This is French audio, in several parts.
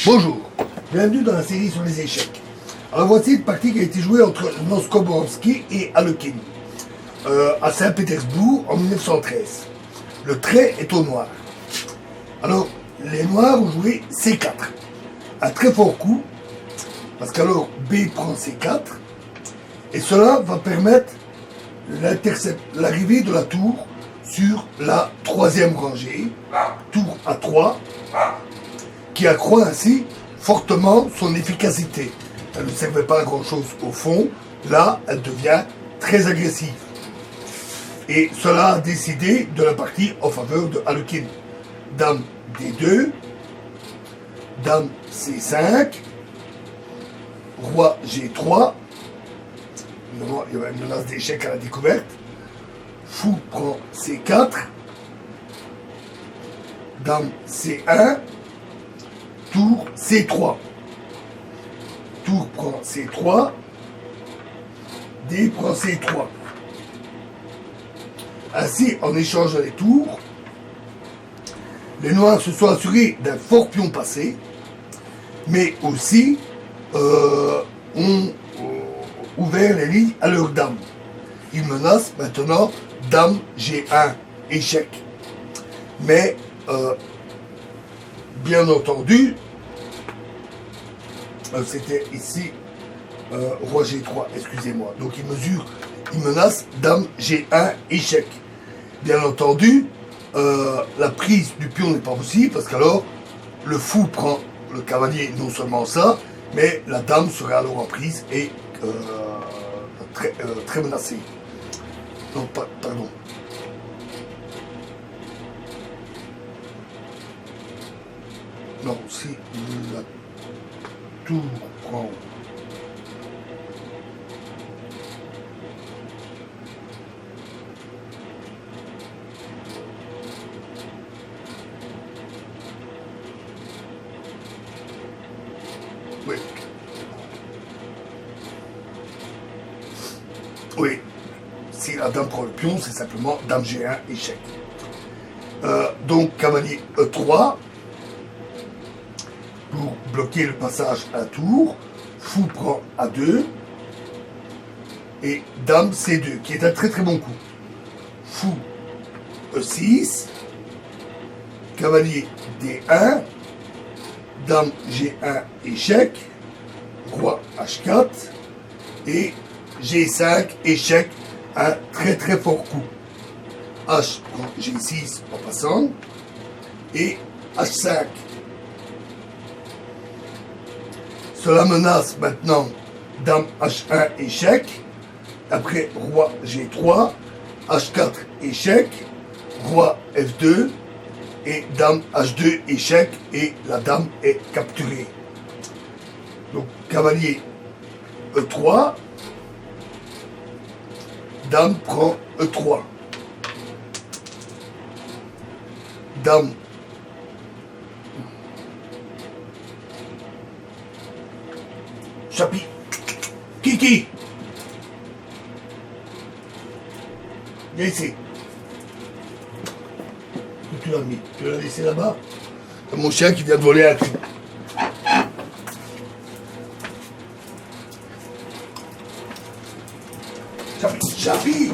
Bonjour, bienvenue dans la série sur les échecs. Alors voici une partie qui a été jouée entre Noskoborski et Alekhine à Saint-Pétersbourg en 1913. Le trait est au noir. Alors, les noirs ont joué C4. Un très fort coup, parce qu'alors B prend C4, et cela va permettre l'arrivée de la tour sur la troisième rangée, tour A3, qui accroît ainsi fortement son efficacité. Elle ne servait pas à grand chose au fond, là elle devient très agressive. Et cela a décidé de la partie en faveur de Alekhine. Dame D2, Dame C5, Roi G3, évidemment il y avait une menace d'échec à la découverte, Fou prend C4, Dame C1, Tour C3. Tour prend C3, D prend C3. Ainsi, en échange des tours, les noirs se sont assurés d'un fort pion passé, mais aussi ont ouvert les lignes à leur dame. Ils menacent maintenant Dame G1, échec. Mais, bien entendu, c'était ici Roi G3, excusez-moi. Donc il menace Dame G1, échec. Bien entendu, la prise du pion n'est pas possible parce qu'alors le fou prend le cavalier, non seulement ça, mais la dame serait alors en prise et très menacée. Non, pardon. Non, si la tour prend... Oui. Oui. Si la dame prend le pion, c'est simplement Dame G1, échec. Donc, cavalier E3, pour bloquer le passage à la tour, Fou prend A2, et Dame C2, qui est un très très bon coup. Fou E6, cavalier D1, Dame G1, échec, Roi H4, et G5, échec, un très très fort coup. H prend G6 en passant, et H5. Cela menace maintenant Dame H1, échec, après Roi G3, H4, échec, Roi F2, et Dame H2, échec, et la dame est capturée. Donc, cavalier E3, Dame prend E3. Dame Chapitre. Kiki. Viens ici. Où tu l'as mis? Tu l'as laissé là-bas? C'est mon chien qui vient de voler un truc. Chapi.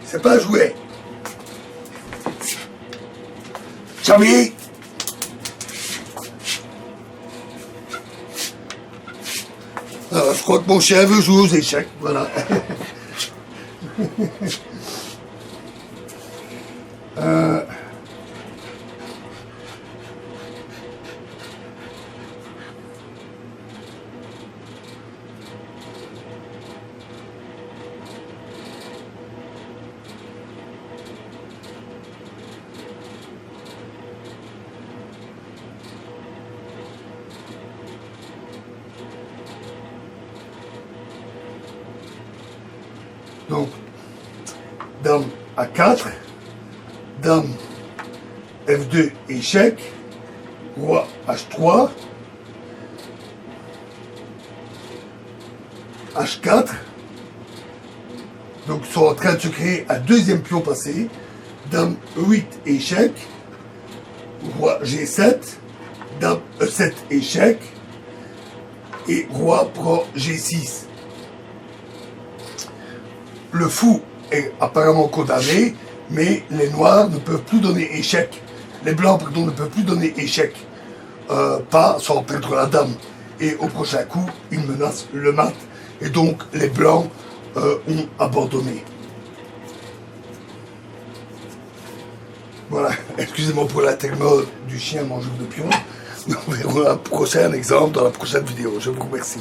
C'est pas un jouet. Charlie. Alors, je crois que mon chien veut jouer aux échecs, voilà. Donc, dame A4, dame F2 échec, roi H3, H4. Donc ils sont en train de se créer un deuxième pion passé, dame E8 échec, roi G7, dame E7 échec, et roi prend G6. Le fou est apparemment condamné, mais les noirs ne peuvent plus donner échec. Les blancs, pardon, ne peuvent plus donner échec. Pas sans perdre la dame. Et au prochain coup, ils menacent le mat. Et donc, les blancs ont abandonné. Voilà, excusez-moi pour l'intermode du chien mangeur de pions. Nous verrons un prochain exemple dans la prochaine vidéo. Je vous remercie.